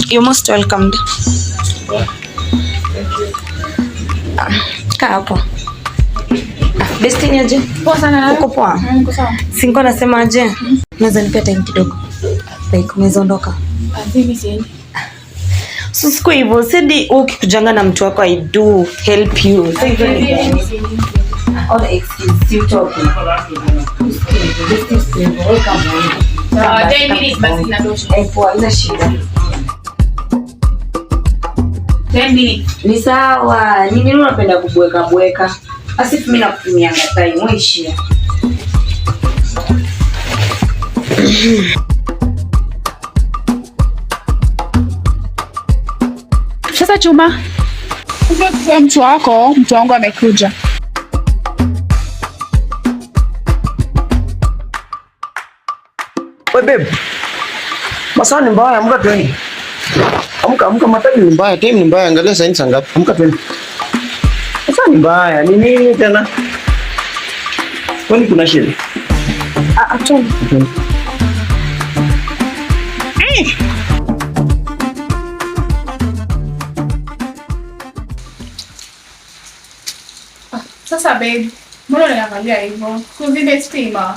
You're most welcome. Kaa hapo. Destiny aje? Poa sana. Uko poa? Niko sawa. Singo nasema aje? Naweza nipea time kidogo. Like umeondoka. Mimi siendi. Siku hivyo sidi ukikujanga na mtu wako I do help you. So hivyo ni all excuse you talking. This is welcome. 10 minutes basi inatosha. Poa, ina shida. 10 minutes. Ni sawa. Nini unapenda kubweka? Asifu mimi nakutumia time weishia. Sasa Chuma. Kwa mtu wangu amekuja. Wewe babe. Masaa ni mbaya, amka twende. Amka matatu ni mbaya, time ni mbaya, angalia saa hizi ngapi. Amka twende. Masaa ni mbaya, ni nini tena? Kwani kuna shida? Twende. Sasa babe, mbona unaangalia hivyo? Kuzime stima.